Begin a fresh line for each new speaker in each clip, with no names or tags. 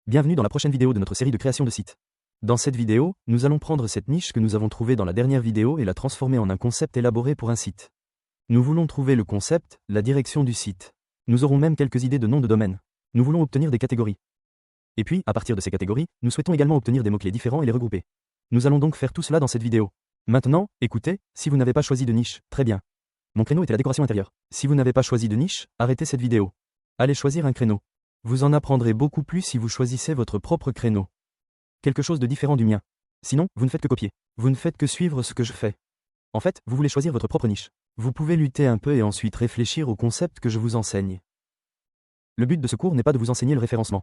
Bienvenue dans la prochaine vidéo de notre série de création de sites. Dans cette vidéo, nous allons prendre cette niche que nous avons trouvée dans la dernière vidéo et la transformer en un concept élaboré pour un site. Nous voulons trouver le concept, la direction du site. Nous aurons même quelques idées de noms de domaine. Nous voulons obtenir des catégories. Et puis, à partir de ces catégories, nous souhaitons également obtenir des mots-clés différents et les regrouper. Nous allons donc faire tout cela dans cette vidéo. Maintenant, écoutez, si vous n'avez pas choisi de niche, très bien. Mon créneau était la décoration intérieure. Si vous n'avez pas choisi de niche, arrêtez cette vidéo. Allez choisir un créneau. Vous en apprendrez beaucoup plus si vous choisissez votre propre créneau. Quelque chose de différent du mien. Sinon, vous ne faites que copier. Vous ne faites que suivre ce que je fais. En fait, vous voulez choisir votre propre niche. Vous pouvez lutter un peu et ensuite réfléchir au concept que je vous enseigne. Le but de ce cours n'est pas de vous enseigner le référencement.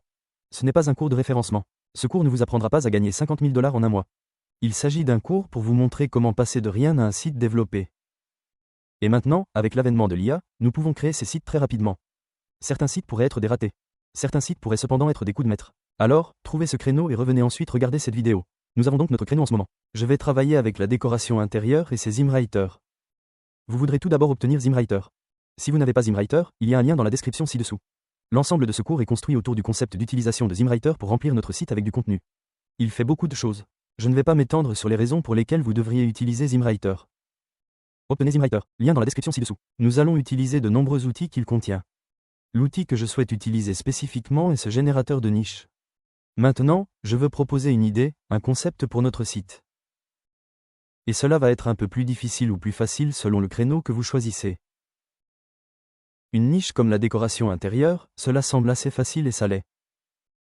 Ce n'est pas un cours de référencement. Ce cours ne vous apprendra pas à gagner 50 000 $ en un mois. Il s'agit d'un cours pour vous montrer comment passer de rien à un site développé. Et maintenant, avec l'avènement de l'IA, nous pouvons créer ces sites très rapidement. Certains sites pourraient être des ratés. Certains sites pourraient cependant être des coups de maître. Alors, trouvez ce créneau et revenez ensuite regarder cette vidéo. Nous avons donc notre créneau en ce moment. Je vais travailler avec la décoration intérieure et ses Zimwriter. Vous voudrez tout d'abord obtenir Zimwriter. Si vous n'avez pas Zimwriter, il y a un lien dans la description ci-dessous. L'ensemble de ce cours est construit autour du concept d'utilisation de Zimwriter pour remplir notre site avec du contenu. Il fait beaucoup de choses. Je ne vais pas m'étendre sur les raisons pour lesquelles vous devriez utiliser Zimwriter. Obtenez Zimwriter, lien dans la description ci-dessous. Nous allons utiliser de nombreux outils qu'il contient. L'outil que je souhaite utiliser spécifiquement est ce générateur de niche. Maintenant, je veux proposer une idée, un concept pour notre site. Et cela va être un peu plus difficile ou plus facile selon le créneau que vous choisissez. Une niche comme la décoration intérieure, cela semble assez facile et ça l'est.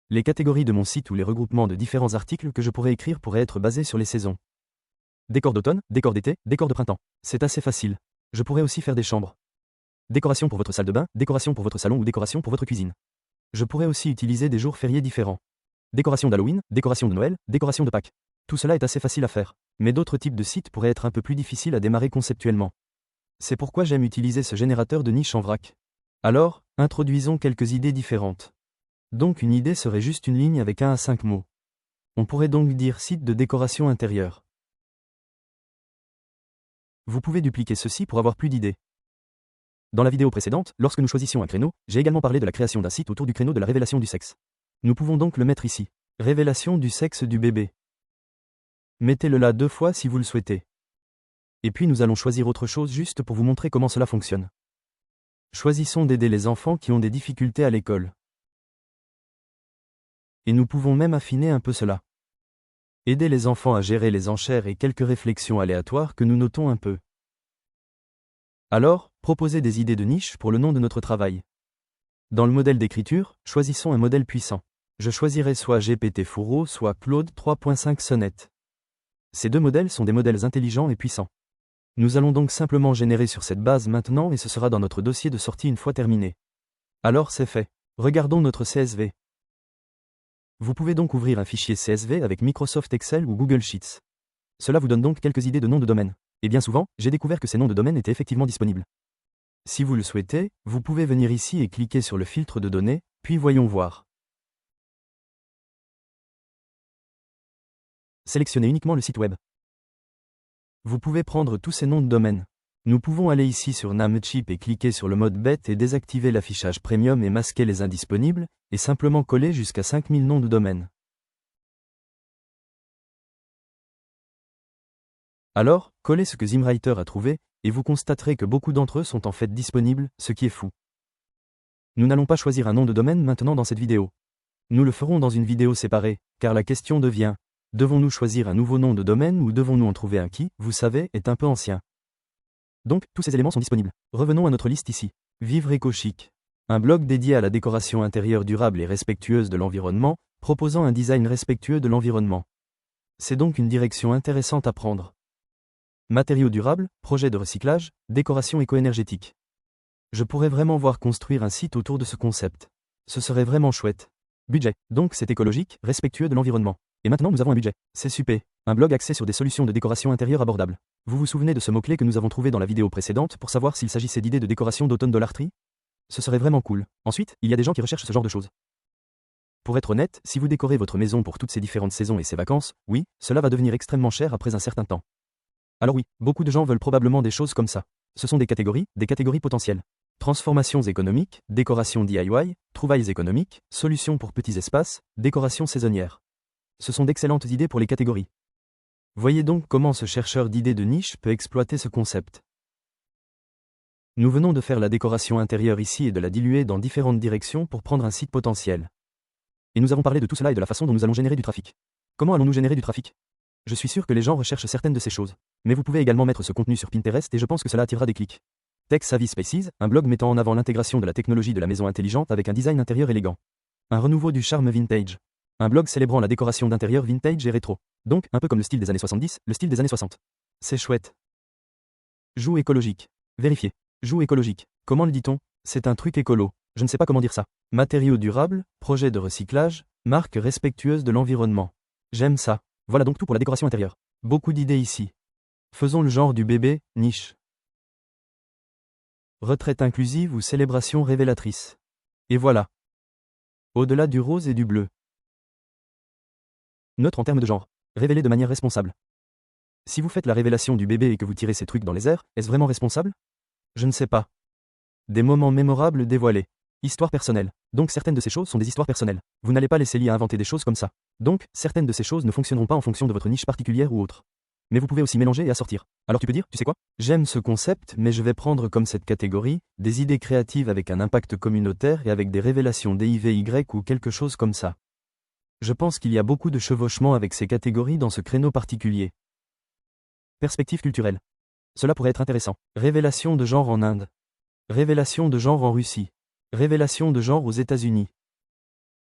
Les catégories de mon site ou les regroupements de différents articles que je pourrais écrire pourraient être basés sur les saisons. Décor d'automne, décor d'été, décor de printemps. C'est assez facile. Je pourrais aussi faire des chambres. Décoration pour votre salle de bain, décoration pour votre salon ou décoration pour votre cuisine. Je pourrais aussi utiliser des jours fériés différents. Décoration d'Halloween, décoration de Noël, décoration de Pâques. Tout cela est assez facile à faire. Mais d'autres types de sites pourraient être un peu plus difficiles à démarrer conceptuellement. C'est pourquoi j'aime utiliser ce générateur de niche en vrac. Alors, introduisons quelques idées différentes. Donc une idée serait juste une ligne avec 1 à 5 mots. On pourrait donc dire site de décoration intérieure. Vous pouvez dupliquer ceci pour avoir plus d'idées. Dans la vidéo précédente, lorsque nous choisissions un créneau, j'ai également parlé de la création d'un site autour du créneau de la révélation du sexe. Nous pouvons donc le mettre ici. Révélation du sexe du bébé. Mettez-le là 2 fois si vous le souhaitez. Et puis nous allons choisir autre chose juste pour vous montrer comment cela fonctionne. Choisissons d'aider les enfants qui ont des difficultés à l'école. Et nous pouvons même affiner un peu cela. Aider les enfants à gérer les enchères et quelques réflexions aléatoires que nous notons un peu. Alors, proposez des idées de niche pour le nom de notre travail. Dans le modèle d'écriture, choisissons un modèle puissant. Je choisirai soit GPT-4o, soit Claude 3.5 Sonnet. Ces 2 modèles sont des modèles intelligents et puissants. Nous allons donc simplement générer sur cette base maintenant et ce sera dans notre dossier de sortie une fois terminé. Alors c'est fait. Regardons notre CSV. Vous pouvez donc ouvrir un fichier CSV avec Microsoft Excel ou Google Sheets. Cela vous donne donc quelques idées de noms de domaine. Et bien souvent, j'ai découvert que ces noms de domaine étaient effectivement disponibles. Si vous le souhaitez, vous pouvez venir ici et cliquer sur le filtre de données, puis voyons voir. Sélectionnez uniquement le site web. Vous pouvez prendre tous ces noms de domaine. Nous pouvons aller ici sur Namecheap et cliquer sur le mode bête et désactiver l'affichage premium et masquer les indisponibles, et simplement coller jusqu'à 5000 noms de domaine. Alors, collez ce que Zimwriter a trouvé, et vous constaterez que beaucoup d'entre eux sont en fait disponibles, ce qui est fou. Nous n'allons pas choisir un nom de domaine maintenant dans cette vidéo. Nous le ferons dans une vidéo séparée, car la question devient, devons-nous choisir un nouveau nom de domaine ou devons-nous en trouver un qui, vous savez, est un peu ancien. Donc, tous ces éléments sont disponibles. Revenons à notre liste ici. Vivre éco-chic. Un blog dédié à la décoration intérieure durable et respectueuse de l'environnement, proposant un design respectueux de l'environnement. C'est donc une direction intéressante à prendre. Matériaux durables, projet de recyclage, décoration éco-énergétique. Je pourrais vraiment voir construire un site autour de ce concept. Ce serait vraiment chouette. Budget. Donc c'est écologique, respectueux de l'environnement. Et maintenant nous avons un budget. C'est super. Un blog axé sur des solutions de décoration intérieure abordables. Vous vous souvenez de ce mot-clé que nous avons trouvé dans la vidéo précédente pour savoir s'il s'agissait d'idées de décoration d'automne Dollar Tree? Ce serait vraiment cool. Ensuite, il y a des gens qui recherchent ce genre de choses. Pour être honnête, si vous décorez votre maison pour toutes ces différentes saisons et ces vacances, oui, cela va devenir extrêmement cher après un certain temps. Alors oui, beaucoup de gens veulent probablement des choses comme ça. Ce sont des catégories potentielles. Transformations économiques, décoration DIY, trouvailles économiques, solutions pour petits espaces, décoration saisonnière. Ce sont d'excellentes idées pour les catégories. Voyez donc comment ce chercheur d'idées de niche peut exploiter ce concept. Nous venons de faire la décoration intérieure ici et de la diluer dans différentes directions pour prendre un site potentiel. Et nous avons parlé de tout cela et de la façon dont nous allons générer du trafic. Comment allons-nous générer du trafic? Je suis sûr que les gens recherchent certaines de ces choses. Mais vous pouvez également mettre ce contenu sur Pinterest et je pense que cela attirera des clics. Tech Savvy Spaces, un blog mettant en avant l'intégration de la technologie de la maison intelligente avec un design intérieur élégant. Un renouveau du charme vintage. Un blog célébrant la décoration d'intérieur vintage et rétro. Donc, un peu comme le style des années 70, le style des années 60. C'est chouette. Joue écologique. Vérifiez. Joue écologique. Comment le dit-on? C'est un truc écolo. Je ne sais pas comment dire ça. Matériaux durables, projet de recyclage, marque respectueuse de l'environnement. J'aime ça. Voilà donc tout pour la décoration intérieure. Beaucoup d'idées ici. Faisons le genre du bébé, niche. Retraite inclusive ou célébration révélatrice. Et voilà. Au-delà du rose et du bleu. Neutre en termes de genre. Révéler de manière responsable. Si vous faites la révélation du bébé et que vous tirez ces trucs dans les airs, est-ce vraiment responsable? Je ne sais pas. Des moments mémorables dévoilés. Histoire personnelle. Donc certaines de ces choses sont des histoires personnelles. Vous n'allez pas laisser l'IA inventer des choses comme ça. Donc, certaines de ces choses ne fonctionneront pas en fonction de votre niche particulière ou autre. Mais vous pouvez aussi mélanger et assortir. Alors tu peux dire, tu sais quoi? J'aime ce concept, mais je vais prendre comme cette catégorie, des idées créatives avec un impact communautaire et avec des révélations DIVY ou quelque chose comme ça. Je pense qu'il y a beaucoup de chevauchements avec ces catégories dans ce créneau particulier. Perspective culturelle. Cela pourrait être intéressant. Révélation de genre en Inde. Révélation de genre en Russie. Révélation de genre aux États-Unis.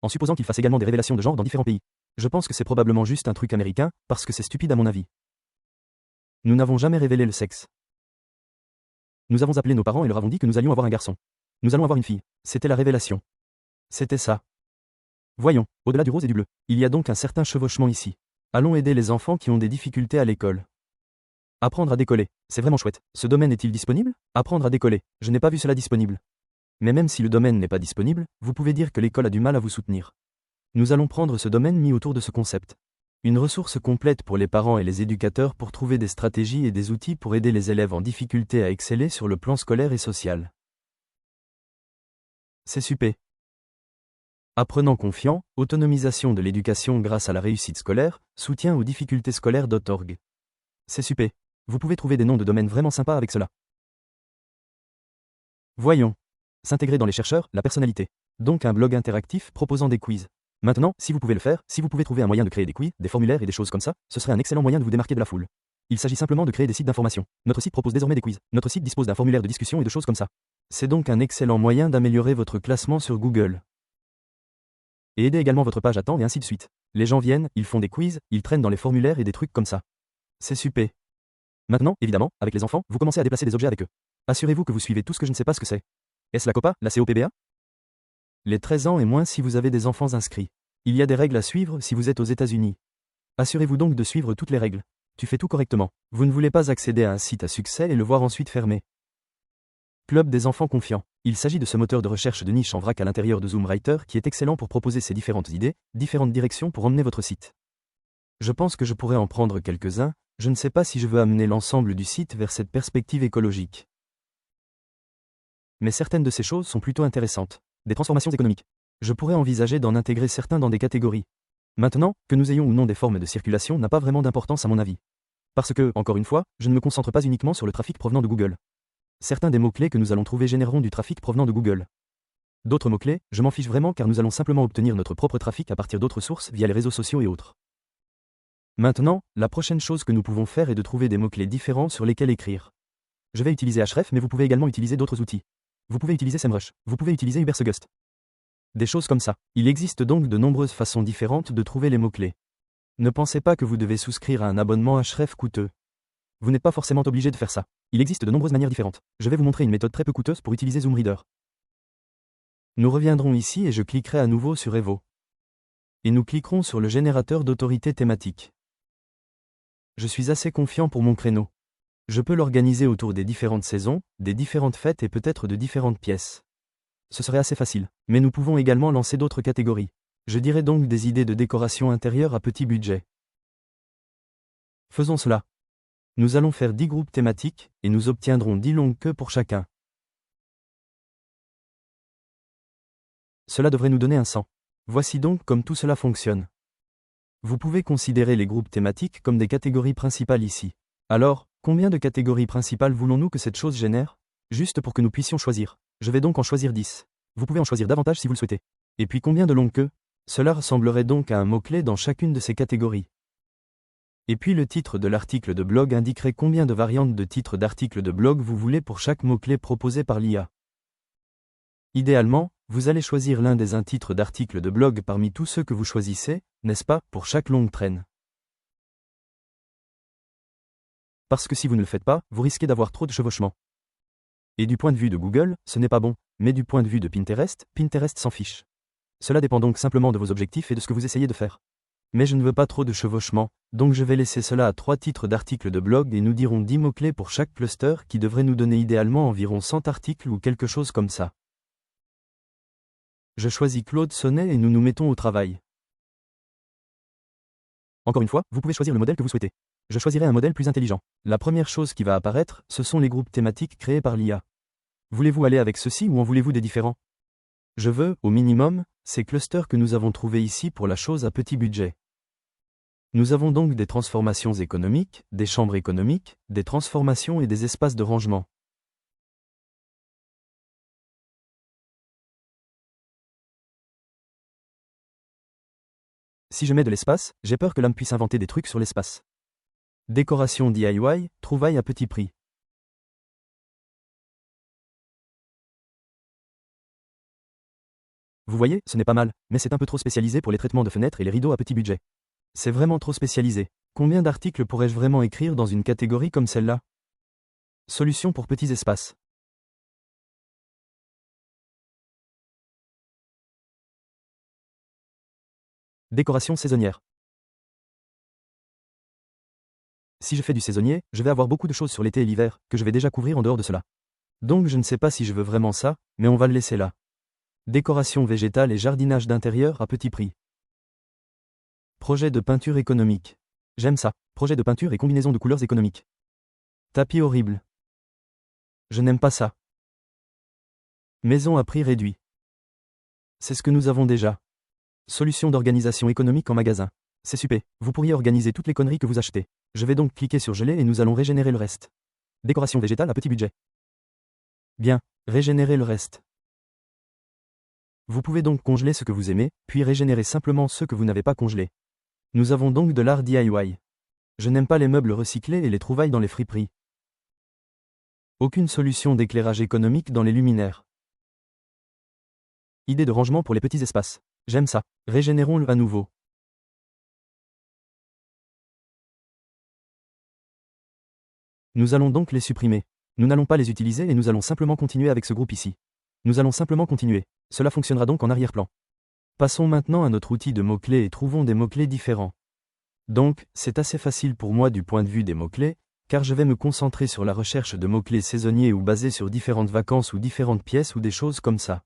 En supposant qu'il fasse également des révélations de genre dans différents pays. Je pense que c'est probablement juste un truc américain, parce que c'est stupide à mon avis. Nous n'avons jamais révélé le sexe. Nous avons appelé nos parents et leur avons dit que nous allions avoir un garçon. Nous allons avoir une fille. C'était la révélation. C'était ça. Voyons, au-delà du rose et du bleu, il y a donc un certain chevauchement ici. Allons aider les enfants qui ont des difficultés à l'école. Apprendre à décoller, c'est vraiment chouette. Ce domaine est-il disponible? Apprendre à décoller, je n'ai pas vu cela disponible. Mais même si le domaine n'est pas disponible, vous pouvez dire que l'école a du mal à vous soutenir. Nous allons prendre ce domaine mis autour de ce concept. Une ressource complète pour les parents et les éducateurs pour trouver des stratégies et des outils pour aider les élèves en difficulté à exceller sur le plan scolaire et social. C'est super. Apprenant confiant, autonomisation de l'éducation grâce à la réussite scolaire, soutien aux difficultés scolaires.org. C'est super. Vous pouvez trouver des noms de domaines vraiment sympas avec cela. Voyons. S'intégrer dans les chercheurs, la personnalité. Donc un blog interactif proposant des quiz. Maintenant, si vous pouvez le faire, si vous pouvez trouver un moyen de créer des quiz, des formulaires et des choses comme ça, ce serait un excellent moyen de vous démarquer de la foule. Il s'agit simplement de créer des sites d'information. Notre site propose désormais des quiz. Notre site dispose d'un formulaire de discussion et de choses comme ça. C'est donc un excellent moyen d'améliorer votre classement sur Google. Et aider également votre page à temps et ainsi de suite. Les gens viennent, ils font des quiz, ils traînent dans les formulaires et des trucs comme ça. C'est super. Maintenant, évidemment, avec les enfants, vous commencez à déplacer des objets avec eux. Assurez-vous que vous suivez tout ce que je ne sais pas ce que c'est. Est-ce la COPA, la COPBA? Les 13 ans et moins si vous avez des enfants inscrits. Il y a des règles à suivre si vous êtes aux États-Unis. Assurez-vous donc de suivre toutes les règles. Tu fais tout correctement. Vous ne voulez pas accéder à un site à succès et le voir ensuite fermé. Club des enfants confiants. Il s'agit de ce moteur de recherche de niche en vrac à l'intérieur de Zoomwriter qui est excellent pour proposer ces différentes idées, différentes directions pour emmener votre site. Je pense que je pourrais en prendre quelques-uns, je ne sais pas si je veux amener l'ensemble du site vers cette perspective écologique. Mais certaines de ces choses sont plutôt intéressantes. Des transformations économiques. Je pourrais envisager d'en intégrer certains dans des catégories. Maintenant, que nous ayons ou non des formes de circulation n'a pas vraiment d'importance à mon avis. Parce que, encore une fois, je ne me concentre pas uniquement sur le trafic provenant de Google. Certains des mots-clés que nous allons trouver généreront du trafic provenant de Google. D'autres mots-clés, je m'en fiche vraiment car nous allons simplement obtenir notre propre trafic à partir d'autres sources via les réseaux sociaux et autres. Maintenant, la prochaine chose que nous pouvons faire est de trouver des mots-clés différents sur lesquels écrire. Je vais utiliser Ahrefs mais vous pouvez également utiliser d'autres outils. Vous pouvez utiliser SEMrush, vous pouvez utiliser Ubersuggest. Des choses comme ça. Il existe donc de nombreuses façons différentes de trouver les mots-clés. Ne pensez pas que vous devez souscrire à un abonnement Ahrefs coûteux. Vous n'êtes pas forcément obligé de faire ça. Il existe de nombreuses manières différentes. Je vais vous montrer une méthode très peu coûteuse pour utiliser Zoomreader. Nous reviendrons ici et je cliquerai à nouveau sur Evo. Et nous cliquerons sur le générateur d'autorité thématique. Je suis assez confiant pour mon créneau. Je peux l'organiser autour des différentes saisons, des différentes fêtes et peut-être de différentes pièces. Ce serait assez facile, mais nous pouvons également lancer d'autres catégories. Je dirais donc des idées de décoration intérieure à petit budget. Faisons cela. Nous allons faire 10 groupes thématiques, et nous obtiendrons 10 longues queues pour chacun. Cela devrait nous donner un 100. Voici donc comme tout cela fonctionne. Vous pouvez considérer les groupes thématiques comme des catégories principales ici. Alors, combien de catégories principales voulons-nous que cette chose génère? Juste pour que nous puissions choisir. Je vais donc en choisir 10. Vous pouvez en choisir davantage si vous le souhaitez. Et puis combien de longues queues? Cela ressemblerait donc à un mot-clé dans chacune de ces catégories. Et puis le titre de l'article de blog indiquerait combien de variantes de titres d'articles de blog vous voulez pour chaque mot-clé proposé par l'IA. Idéalement, vous allez choisir l'un des titres d'articles de blog parmi tous ceux que vous choisissez, n'est-ce pas, pour chaque longue traîne. Parce que si vous ne le faites pas, vous risquez d'avoir trop de chevauchements. Et du point de vue de Google, ce n'est pas bon, mais du point de vue de Pinterest, Pinterest s'en fiche. Cela dépend donc simplement de vos objectifs et de ce que vous essayez de faire. Mais je ne veux pas trop de chevauchements, donc je vais laisser cela à 3 titres d'articles de blog et nous dirons 10 mots-clés pour chaque cluster qui devrait nous donner idéalement environ 100 articles ou quelque chose comme ça. Je choisis Claude Sonnet et nous nous mettons au travail. Encore une fois, vous pouvez choisir le modèle que vous souhaitez. Je choisirai un modèle plus intelligent. La première chose qui va apparaître, ce sont les groupes thématiques créés par l'IA. Voulez-vous aller avec ceci ou en voulez-vous des différents? Je veux, au minimum, ces clusters que nous avons trouvés ici pour la chose à petit budget. Nous avons donc des transformations économiques, des chambres économiques, des transformations et des espaces de rangement. Si je mets de l'espace, j'ai peur que l'homme puisse inventer des trucs sur l'espace. Décoration DIY, trouvailles à petit prix. Vous voyez, ce n'est pas mal, mais c'est un peu trop spécialisé pour les traitements de fenêtres et les rideaux à petit budget. C'est vraiment trop spécialisé. Combien d'articles pourrais-je vraiment écrire dans une catégorie comme celle-là? Solution pour petits espaces. Décoration saisonnière. Si je fais du saisonnier, je vais avoir beaucoup de choses sur l'été et l'hiver, que je vais déjà couvrir en dehors de cela. Donc je ne sais pas si je veux vraiment ça, mais on va le laisser là. Décoration végétale et jardinage d'intérieur à petit prix. Projet de peinture économique. J'aime ça. Projet de peinture et combinaison de couleurs économiques. Tapis horrible. Je n'aime pas ça. Maison à prix réduit. C'est ce que nous avons déjà. Solution d'organisation économique en magasin. C'est super. Vous pourriez organiser toutes les conneries que vous achetez. Je vais donc cliquer sur geler et nous allons régénérer le reste. Décoration végétale à petit budget. Bien, régénérer le reste. Vous pouvez donc congeler ce que vous aimez, puis régénérer simplement ceux que vous n'avez pas congelés. Nous avons donc de l'art DIY. Je n'aime pas les meubles recyclés et les trouvailles dans les friperies. Aucune solution d'éclairage économique dans les luminaires. Idée de rangement pour les petits espaces. J'aime ça. Régénérons-le à nouveau. Nous allons donc les supprimer. Nous n'allons pas les utiliser et nous allons simplement continuer avec ce groupe ici. Nous allons simplement continuer. Cela fonctionnera donc en arrière-plan. Passons maintenant à notre outil de mots-clés et trouvons des mots-clés différents. Donc, c'est assez facile pour moi du point de vue des mots-clés, car je vais me concentrer sur la recherche de mots-clés saisonniers ou basés sur différentes vacances ou différentes pièces ou des choses comme ça.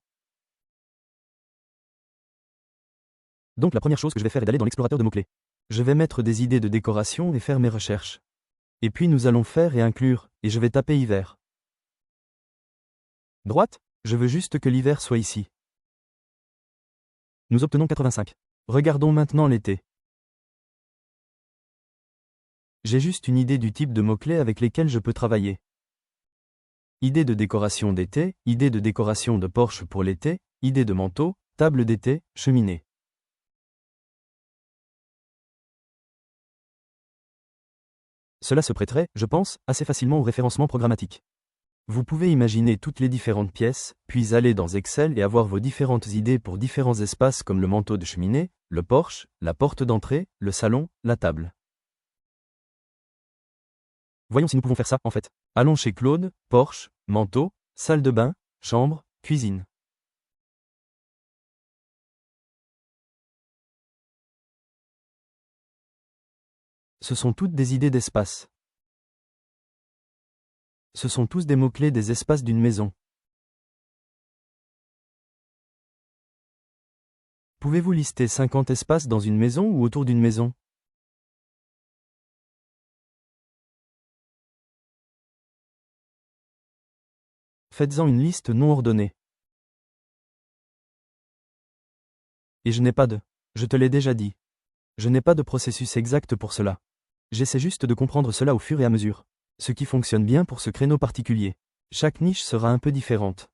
Donc la première chose que je vais faire est d'aller dans l'explorateur de mots-clés. Je vais mettre des idées de décoration et faire mes recherches. Et puis nous allons faire et inclure, et je vais taper hiver. Droite, je veux juste que l'hiver soit ici. Nous obtenons 85. Regardons maintenant l'été. J'ai juste une idée du type de mots-clés avec lesquels je peux travailler. Idée de décoration d'été, idée de décoration de porche pour l'été, idée de manteau, table d'été, cheminée. Cela se prêterait, je pense, assez facilement au référencement programmatique. Vous pouvez imaginer toutes les différentes pièces, puis aller dans Excel et avoir vos différentes idées pour différents espaces comme le manteau de cheminée, le porche, la porte d'entrée, le salon, la table. Voyons si nous pouvons faire ça, en fait. Allons chez Claude, porche, manteau, salle de bain, chambre, cuisine. Ce sont toutes des idées d'espace. Ce sont tous des mots-clés des espaces d'une maison. Pouvez-vous lister 50 espaces dans une maison ou autour d'une maison? Faites-en une liste non ordonnée. Et je n'ai pas de... Je te l'ai déjà dit. Je n'ai pas de processus exact pour cela. J'essaie juste de comprendre cela au fur et à mesure. Ce qui fonctionne bien pour ce créneau particulier. Chaque niche sera un peu différente.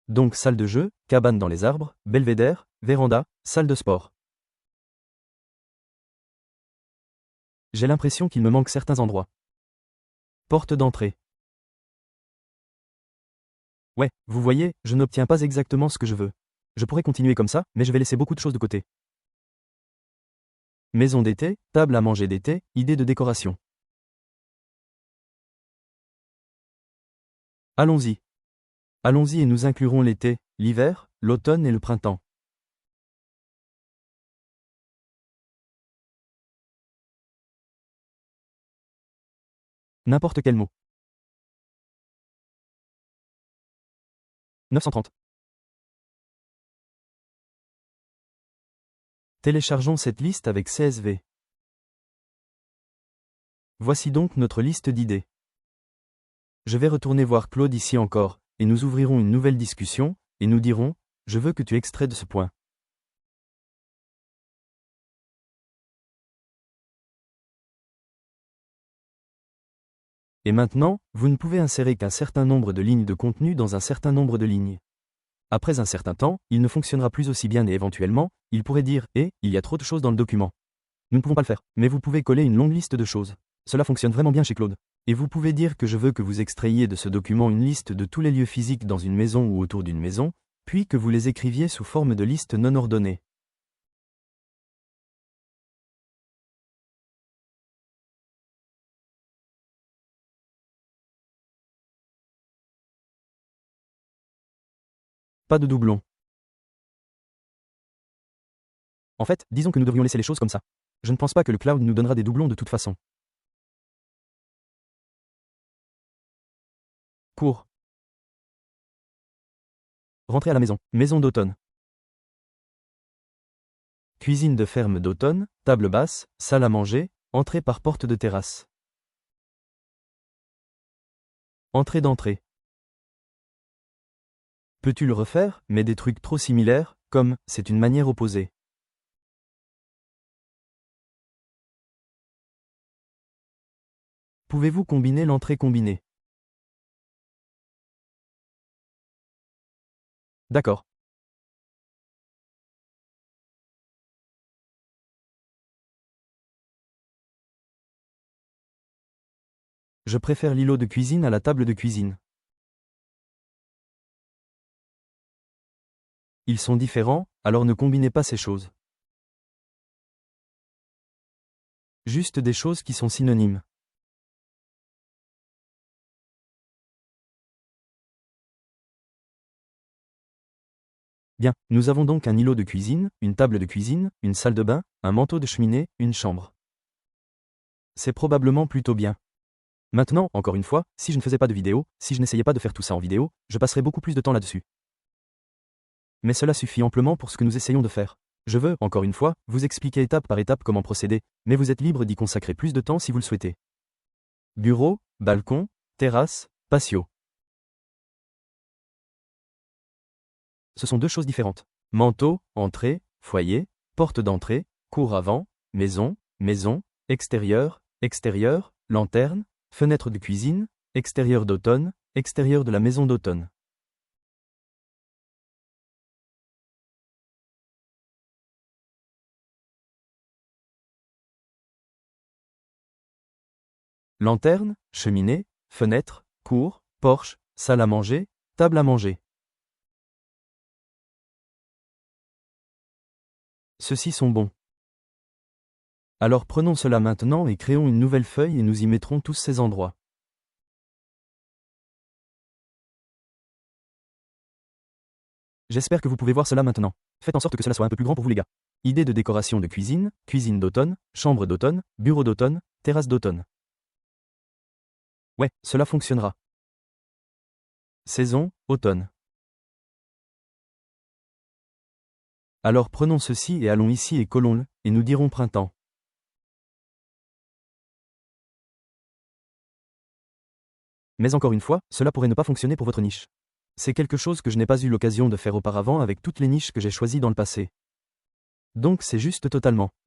Donc salle de jeu, cabane dans les arbres, belvédère, véranda, salle de sport. J'ai l'impression qu'il me manque certains endroits. Porte d'entrée. Ouais, vous voyez, je n'obtiens pas exactement ce que je veux. Je pourrais continuer comme ça, mais je vais laisser beaucoup de choses de côté. Maison d'été, table à manger d'été, idée de décoration. Allons-y. Allons-y et nous inclurons l'été, l'hiver, l'automne et le printemps. N'importe quel mot. 930. Téléchargeons cette liste avec CSV. Voici donc notre liste d'idées. Je vais retourner voir Claude ici encore, et nous ouvrirons une nouvelle discussion, et nous dirons, je veux que tu extrais de ce point. Et maintenant, vous ne pouvez insérer qu'un certain nombre de lignes de contenu dans un certain nombre de lignes. Après un certain temps, il ne fonctionnera plus aussi bien et éventuellement, il pourrait dire « Eh, il y a trop de choses dans le document. » Nous ne pouvons pas le faire, mais vous pouvez coller une longue liste de choses. Cela fonctionne vraiment bien chez Claude. Et vous pouvez dire que je veux que vous extrayiez de ce document une liste de tous les lieux physiques dans une maison ou autour d'une maison, puis que vous les écriviez sous forme de liste non ordonnée. Pas de doublons. En fait, disons que nous devrions laisser les choses comme ça. Je ne pense pas que le cloud nous donnera des doublons de toute façon. Cours. Rentrez à la maison. Maison d'automne. Cuisine de ferme d'automne, table basse, salle à manger, entrée par porte de terrasse. Entrée d'entrée. Peux-tu le refaire, mais des trucs trop similaires, comme « c'est une manière opposée ». Pouvez-vous combiner l'entrée combinée? D'accord. Je préfère l'îlot de cuisine à la table de cuisine. Ils sont différents, alors ne combinez pas ces choses. Juste des choses qui sont synonymes. Bien, nous avons donc un îlot de cuisine, une table de cuisine, une salle de bain, un manteau de cheminée, une chambre. C'est probablement plutôt bien. Maintenant, encore une fois, si je ne faisais pas de vidéo, si je n'essayais pas de faire tout ça en vidéo, je passerais beaucoup plus de temps là-dessus. Mais cela suffit amplement pour ce que nous essayons de faire. Je veux, encore une fois, vous expliquer étape par étape comment procéder, mais vous êtes libre d'y consacrer plus de temps si vous le souhaitez. Bureau, balcon, terrasse, patio. Ce sont deux choses différentes. Manteau, entrée, foyer, porte d'entrée, cour avant, maison, maison, extérieur, extérieur, lanterne, fenêtre de cuisine, extérieur d'automne, extérieur de la maison d'automne. Lanterne, cheminée, fenêtre, cour, porche, salle à manger, table à manger. Ceux-ci sont bons. Alors prenons cela maintenant et créons une nouvelle feuille et nous y mettrons tous ces endroits. J'espère que vous pouvez voir cela maintenant. Faites en sorte que cela soit un peu plus grand pour vous les gars. Idée de décoration de cuisine, cuisine d'automne, chambre d'automne, bureau d'automne, terrasse d'automne. Ouais, cela fonctionnera. Saison, automne. Alors prenons ceci et allons ici et collons-le, et nous dirons printemps. Mais encore une fois, cela pourrait ne pas fonctionner pour votre niche. C'est quelque chose que je n'ai pas eu l'occasion de faire auparavant avec toutes les niches que j'ai choisies dans le passé. Donc c'est juste totalement.